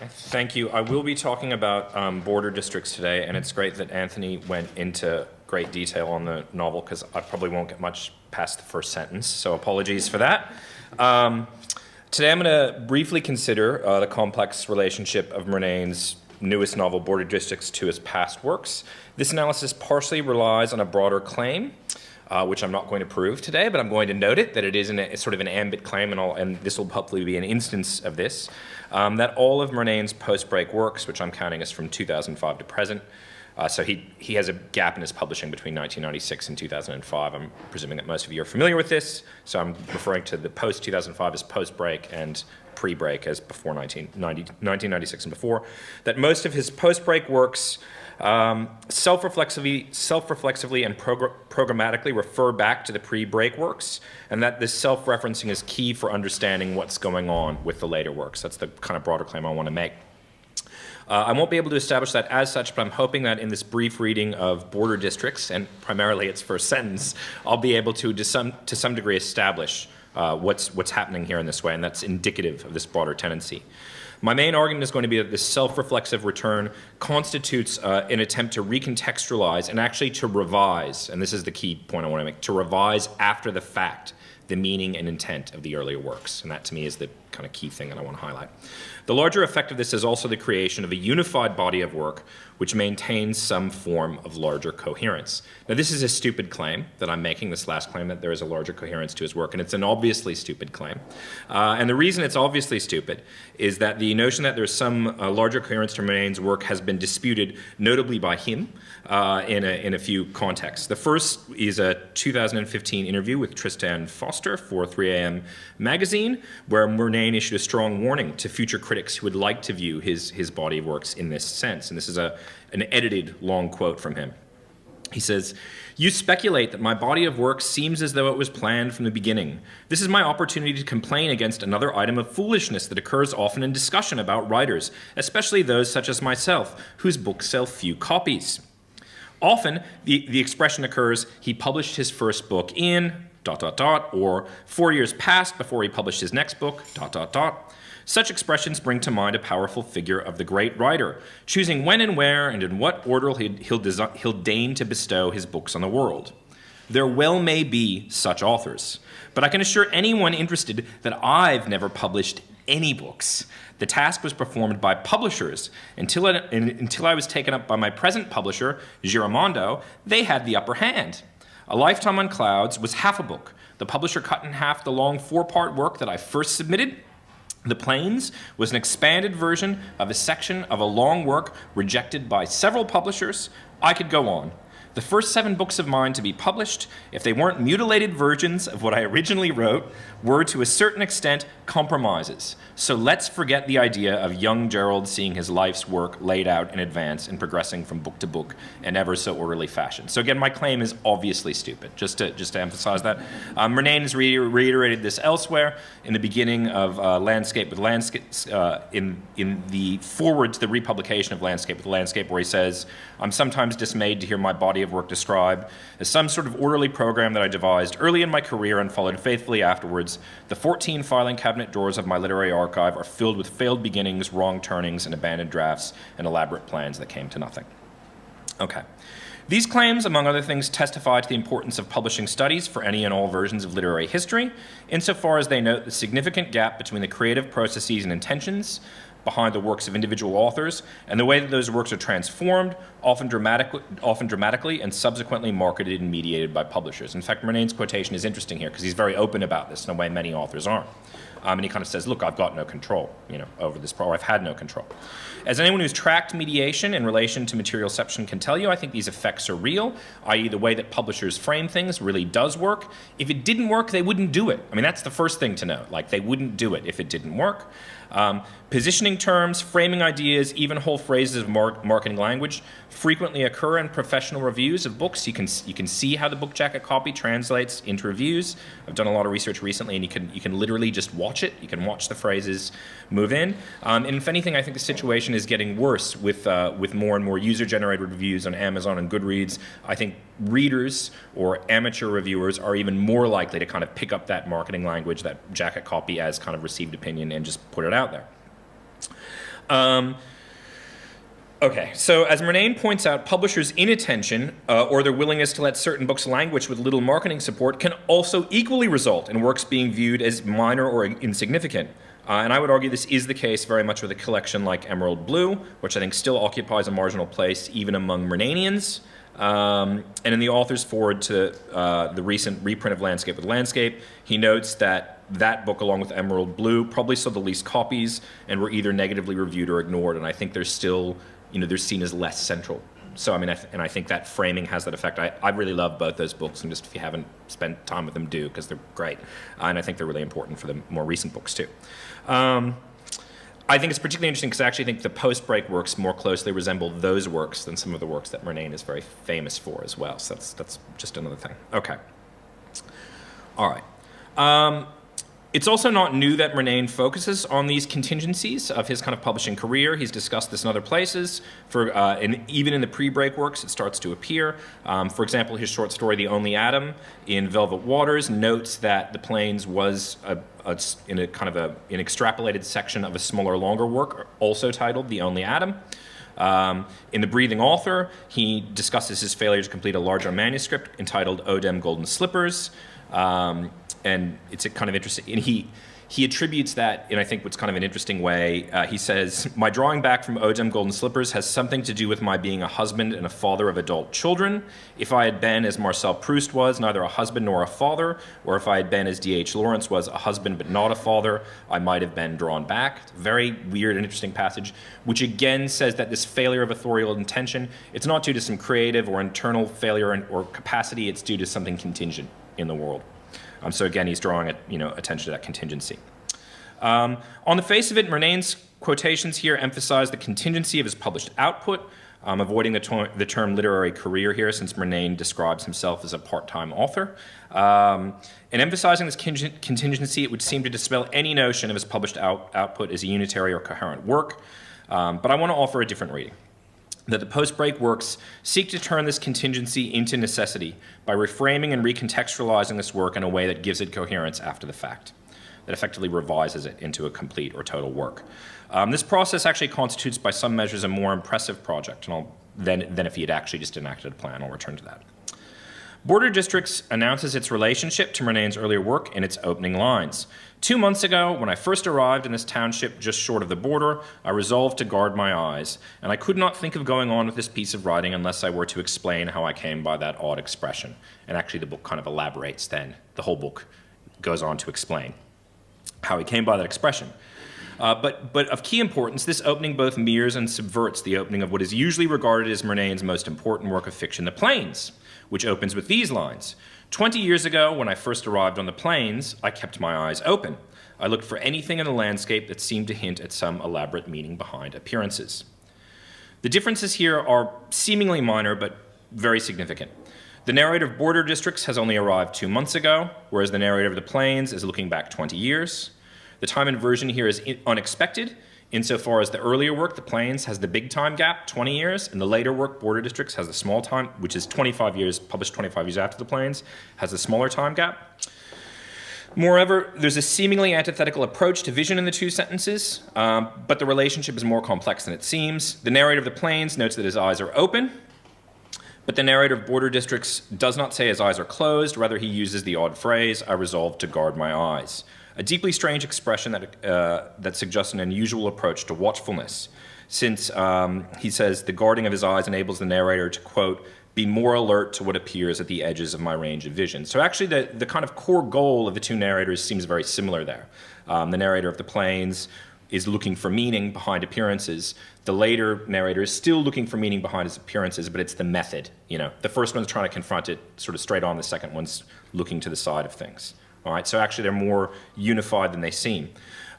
Thank you. I will be talking about border districts today, and it's great that Anthony went into great detail on the novel because I probably won't get much past the first sentence, so apologies for that. Today I'm going to briefly consider the complex relationship of Murnane's newest novel, Border Districts, to his past works. This analysis partially relies on a broader claim, which I'm not going to prove today, but I'm going to note it, that it is sort of an ambit claim, and this will hopefully be an instance of this, that all of Murnane's post-break works, which I'm counting as from 2005 to present, so he has a gap in his publishing between 1996 and 2005. I'm presuming that most of you are familiar with this, so I'm referring to the post-2005 as post-break and pre-break as before 1996 and before, that most of his post-break works self-reflexively and programmatically refer back to the pre-break works, and that this self-referencing is key for understanding what's going on with the later works. That's the kind of broader claim I want to make. I won't be able to establish that as such, but I'm hoping that in this brief reading of Border Districts, and primarily its first sentence, I'll be able to some degree establish what's happening here in this way, and that's indicative of this broader tendency. My main argument is going to be that this self-reflexive return constitutes an attempt to recontextualize and actually to revise, and this is the key point I want to make, to revise after the fact the meaning and intent of the earlier works, and that to me is the kind of key thing that I want to highlight. The larger effect of this is also the creation of a unified body of work which maintains some form of larger coherence. Now, this is a stupid claim that I'm making, this last claim, that there is a larger coherence to his work, and it's an obviously stupid claim. And the reason it's obviously stupid is that the notion that there's some larger coherence to Murnane's work has been disputed, notably by him, in a few contexts. The first is a 2015 interview with Tristan Foster for 3 AM magazine, where Murnane issued a strong warning to future critics who would like to view his body of works in this sense. And this is an edited long quote from him. He says, "You speculate that my body of work seems as though it was planned from the beginning. This is my opportunity to complain against another item of foolishness that occurs often in discussion about writers, especially those such as myself, whose books sell few copies. Often, the expression occurs, he published his first book in ... or 4 years passed before he published his next book ... Such expressions bring to mind a powerful figure of the great writer, choosing when and where and in what order he'll deign to bestow his books on the world. There well may be such authors, but I can assure anyone interested that I've never published any books. The task was performed by publishers. Until I was taken up by my present publisher, Giramondo, they had the upper hand. A Lifetime on Clouds was half a book. The publisher cut in half the long 4-part work that I first submitted. The Plains was an expanded version of a section of a long work rejected by several publishers. I could go on. The first 7 books of mine to be published, if they weren't mutilated versions of what I originally wrote, were to a certain extent compromises. So let's forget the idea of young Gerald seeing his life's work laid out in advance and progressing from book to book in ever so orderly fashion. So again, my claim is obviously stupid, just to emphasize that. Murnane has reiterated this elsewhere in the beginning of Landscape with Landscape, in the foreword to the republication of Landscape with Landscape, where he says, "I'm sometimes dismayed to hear my body of work described as some sort of orderly program that I devised early in my career and followed faithfully afterwards. The 14 filing cabinet drawers of my literary archive are filled with failed beginnings, wrong turnings, and abandoned drafts, and elaborate plans that came to nothing." Okay. These claims, among other things, testify to the importance of publishing studies for any and all versions of literary history, insofar as they note the significant gap between the creative processes and intentions behind the works of individual authors, and the way that those works are transformed, often dramatically, and subsequently marketed and mediated by publishers. In fact, Murnane's quotation is interesting here because he's very open about this in a way many authors aren't. And he kind of says, look, I've got no control, over this, or I've had no control. As anyone who's tracked mediation in relation to materialception can tell you, I think these effects are real, i.e. the way that publishers frame things really does work. If it didn't work, they wouldn't do it. I mean, that's the first thing to know. Like, they wouldn't do it if it didn't work. Positioning terms, framing ideas, even whole phrases of marketing language frequently occur in professional reviews of books. You can see how the book jacket copy translates into reviews. I've done a lot of research recently, and you can literally just watch it. You can watch the phrases move in. And if anything, I think the situation is getting worse with more and more user-generated reviews on Amazon and Goodreads. I think readers or amateur reviewers are even more likely to kind of pick up that marketing language, that jacket copy as kind of received opinion, and just put it out there. Okay, so as Murnane points out, publishers' inattention or their willingness to let certain books languish with little marketing support can also equally result in works being viewed as minor or insignificant. And I would argue this is the case very much with a collection like Emerald Blue, which I think still occupies a marginal place even among Murnanians. And in the author's foreword to the recent reprint of Landscape with Landscape, he notes that that book, along with Emerald Blue, probably sold the least copies and were either negatively reviewed or ignored. And I think they're still, they're seen as less central. So, I think that framing has that effect. I really love both those books, and just if you haven't spent time with them, do, because they're great. And I think they're really important for the more recent books, too. I think it's particularly interesting because I actually think the post-break works more closely resemble those works than some of the works that Murnane is very famous for as well. So that's just another thing. Okay. All right. It's also not new that Murnane focuses on these contingencies of his kind of publishing career. He's discussed this in other places. And even in the pre-break works, it starts to appear. For example, his short story, The Only Atom, in Velvet Waters, notes that The Plains was in a kind of an extrapolated section of a smaller, longer work, also titled The Only Atom. In The Breathing Author, he discusses his failure to complete a larger manuscript entitled O Dem Golden Slippers. And it's a kind of interesting, and he attributes that in, I think, what's kind of an interesting way. He says, my drawing back from O Dem Golden Slippers has something to do with my being a husband and a father of adult children. If I had been, as Marcel Proust was, neither a husband nor a father, or if I had been, as D.H. Lawrence was, a husband but not a father, I might have been drawn back. It's a very weird and interesting passage, which again says that this failure of authorial intention, it's not due to some creative or internal failure or capacity, it's due to something contingent in the world. So again, he's drawing attention to that contingency. On the face of it, Murnane's quotations here emphasize the contingency of his published output, avoiding the term literary career here, since Murnane describes himself as a part-time author. And emphasizing this contingency, it would seem to dispel any notion of his published output as a unitary or coherent work. But I want to offer a different reading. That the post-break works seek to turn this contingency into necessity by reframing and recontextualizing this work in a way that gives it coherence after the fact, that effectively revises it into a complete or total work. This process actually constitutes by some measures a more impressive project than if he had actually just enacted a plan. I'll return to that. Border Districts announces its relationship to Murnane's earlier work in its opening lines. 2 months ago, when I first arrived in this township just short of the border, I resolved to guard my eyes, and I could not think of going on with this piece of writing unless I were to explain how I came by that odd expression. And actually the book kind of elaborates then. The whole book goes on to explain how he came by that expression. But of key importance, this opening both mirrors and subverts the opening of what is usually regarded as Murnane's most important work of fiction, The Plains, which opens with these lines. 20 years ago, when I first arrived on the Plains, I kept my eyes open. I looked for anything in the landscape that seemed to hint at some elaborate meaning behind appearances. The differences here are seemingly minor, but very significant. The narrator of Border Districts has only arrived 2 months ago, whereas the narrator of The Plains is looking back 20 years. The time inversion here is unexpected, insofar as the earlier work, The Plains, has the big time gap, 20 years, and the later work, Border Districts, has the small time, which is 25 years, published 25 years after The Plains, has a smaller time gap. Moreover, there's a seemingly antithetical approach to vision in the two sentences, but the relationship is more complex than it seems. The narrator of The Plains notes that his eyes are open, but the narrator of Border Districts does not say his eyes are closed, rather he uses the odd phrase, I resolved to guard my eyes. A deeply strange expression that suggests an unusual approach to watchfulness, since he says the guarding of his eyes enables the narrator to, quote, be more alert to what appears at the edges of my range of vision. So actually the kind of core goal of the two narrators seems very similar there. The narrator of The Plains is looking for meaning behind appearances. The later narrator is still looking for meaning behind his appearances, but it's the method. The first one's trying to confront it sort of straight on, the second one's looking to the side of things. All right, so actually they're more unified than they seem.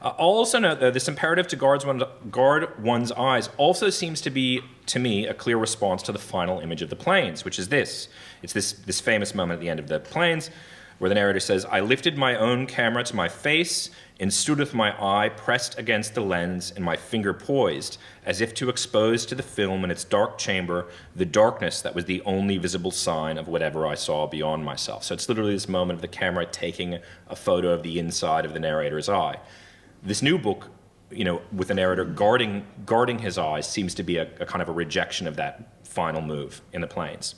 I'll also note, though, this imperative to guard one's eyes also seems to be, to me, a clear response to the final image of The Plains, which is this. It's this famous moment at the end of The Plains where the narrator says, I lifted my own camera to my face and stood with my eye pressed against the lens and my finger poised, as if to expose to the film in its dark chamber the darkness that was the only visible sign of whatever I saw beyond myself. So it's literally this moment of the camera taking a photo of the inside of the narrator's eye. This new book, with the narrator guarding his eyes, seems to be a kind of a rejection of that final move in the planes.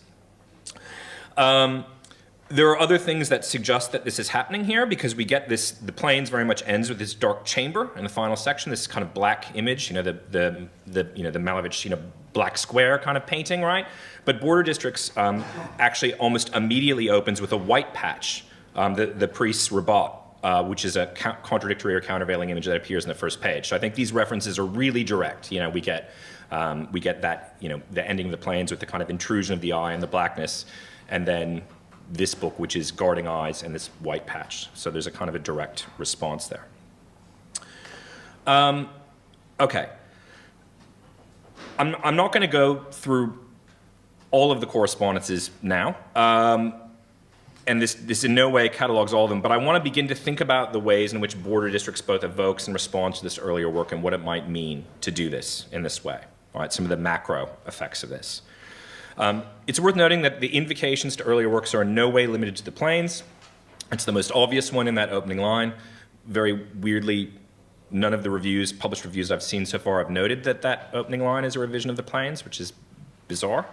There are other things that suggest that this is happening here, because we get this, the planes very much ends with this dark chamber in the final section, this kind of black image, the Malevich, black square kind of painting, right? But Border Districts actually almost immediately opens with a white patch, the priest's rebut, which is a contradictory or countervailing image that appears in the first page. So I think these references are really direct. We get that, the ending of the planes with the kind of intrusion of the eye and the blackness, and then this book, which is guarding eyes and this white patch. So there's a kind of a direct response there. Okay. I'm not going to go through all of the correspondences now. And this in no way catalogs all of them, but I want to begin to think about the ways in which Border Districts both evokes and responds to this earlier work and what it might mean to do this in this way. All right, some of the macro effects of this. It's worth noting that the invocations to earlier works are in no way limited to the planes. It's the most obvious one in that opening line. Very weirdly, none of the reviews, published reviews I've seen so far have noted that that opening line is a revision of the planes, which is bizarre.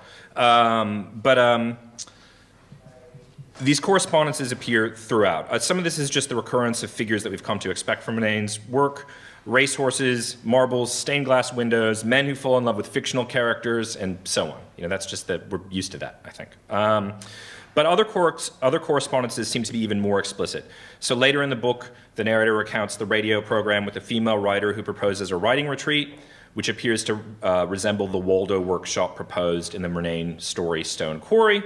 These correspondences appear throughout. Some of this is just the recurrence of figures that we've come to expect from Murnane's work: racehorses, marbles, stained glass windows, men who fall in love with fictional characters, and so on. That's just that we're used to that, I think. But other correspondences seem to be even more explicit. So later in the book, the narrator recounts the radio program with a female writer who proposes a writing retreat, which appears to resemble the Waldo workshop proposed in the Murnane story Stone Quarry,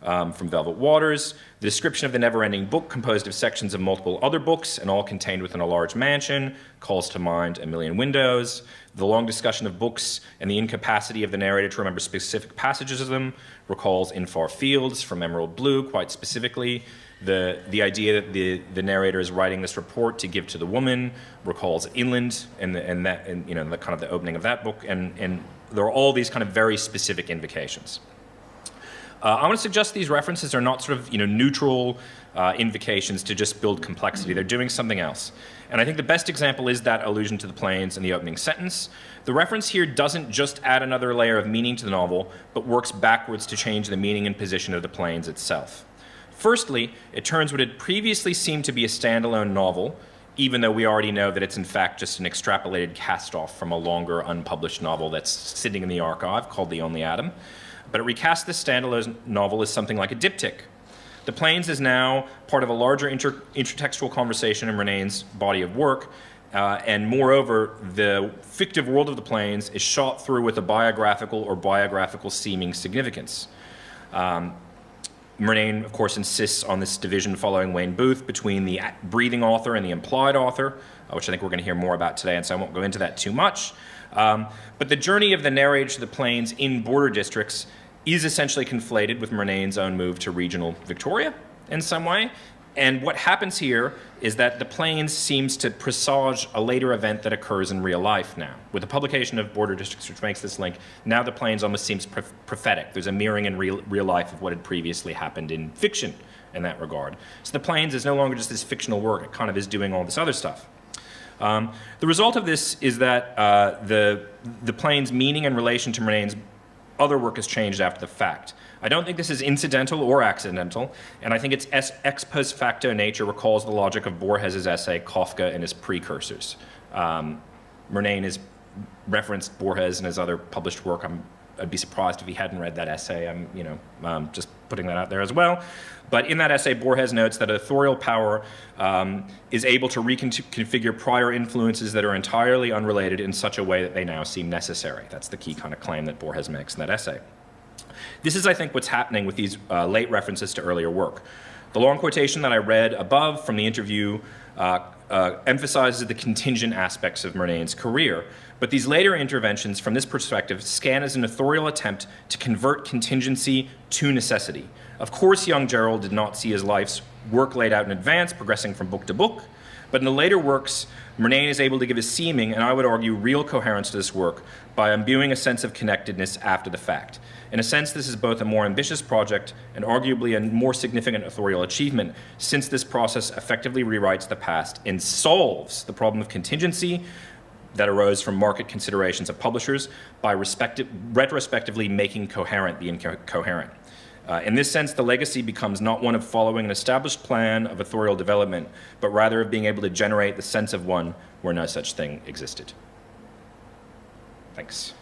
from Velvet Waters. The description of the never-ending book, composed of sections of multiple other books and all contained within a large mansion, calls to mind A Million Windows. The long discussion of books and the incapacity of the narrator to remember specific passages of them recalls In Far Fields from Emerald Blue, quite specifically. The idea that the narrator is writing this report to give to the woman recalls Inland and the kind of the opening of that book, and there are all these kind of very specific invocations. I want to suggest these references are not sort of neutral invocations to just build complexity. They're doing something else. And I think the best example is that allusion to the planes in the opening sentence. The reference here doesn't just add another layer of meaning to the novel, but works backwards to change the meaning and position of the planes itself. Firstly, it turns what had previously seemed to be a standalone novel, even though we already know that it's in fact just an extrapolated cast-off from a longer unpublished novel that's sitting in the archive called The Only Atom. But it recasts this standalone novel as something like a diptych. The Plains is now part of a larger intertextual conversation in Murnane's body of work, and moreover, the fictive world of the Plains is shot through with a biographical or biographical seeming significance. Murnane, of course, insists on this division following Wayne Booth between the breathing author and the implied author, which I think we're going to hear more about today, and so I won't go into that too much. But the journey of the narrator to the Plains in Border Districts is essentially conflated with Murnane's own move to regional Victoria in some way. And what happens here is that the Plains seems to presage a later event that occurs in real life now. With the publication of Border Districts, which makes this link, now the Plains almost seems prophetic. There's a mirroring in real life of what had previously happened in fiction in that regard. So the Plains is no longer just this fictional work. It kind of is doing all this other stuff. The result of this is that the Plains' meaning in relation to Murnane's other work has changed after the fact. I don't think this is incidental or accidental, and I think its ex post facto nature recalls the logic of Borges's essay Kafka and his precursors. Murnane has referenced Borges and his other published work. I'd be surprised if he hadn't read that essay. I'm just putting that out there as well. But in that essay, Borges notes that authorial power is able to reconfigure prior influences that are entirely unrelated in such a way that they now seem necessary. That's the key kind of claim that Borges makes in that essay. This is, I think, what's happening with these late references to earlier work. The long quotation that I read above from the interview emphasizes the contingent aspects of Murnane's career, but these later interventions from this perspective scan as an authorial attempt to convert contingency to necessity. Of course, young Gerald did not see his life's work laid out in advance, progressing from book to book, but in the later works, Murnane is able to give a seeming, and I would argue real coherence to this work by imbuing a sense of connectedness after the fact. In a sense, this is both a more ambitious project and arguably a more significant authorial achievement, since this process effectively rewrites the past and solves the problem of contingency that arose from market considerations of publishers by retrospectively making coherent the incoherent. In this sense, the legacy becomes not one of following an established plan of authorial development, but rather of being able to generate the sense of one where no such thing existed. Thanks.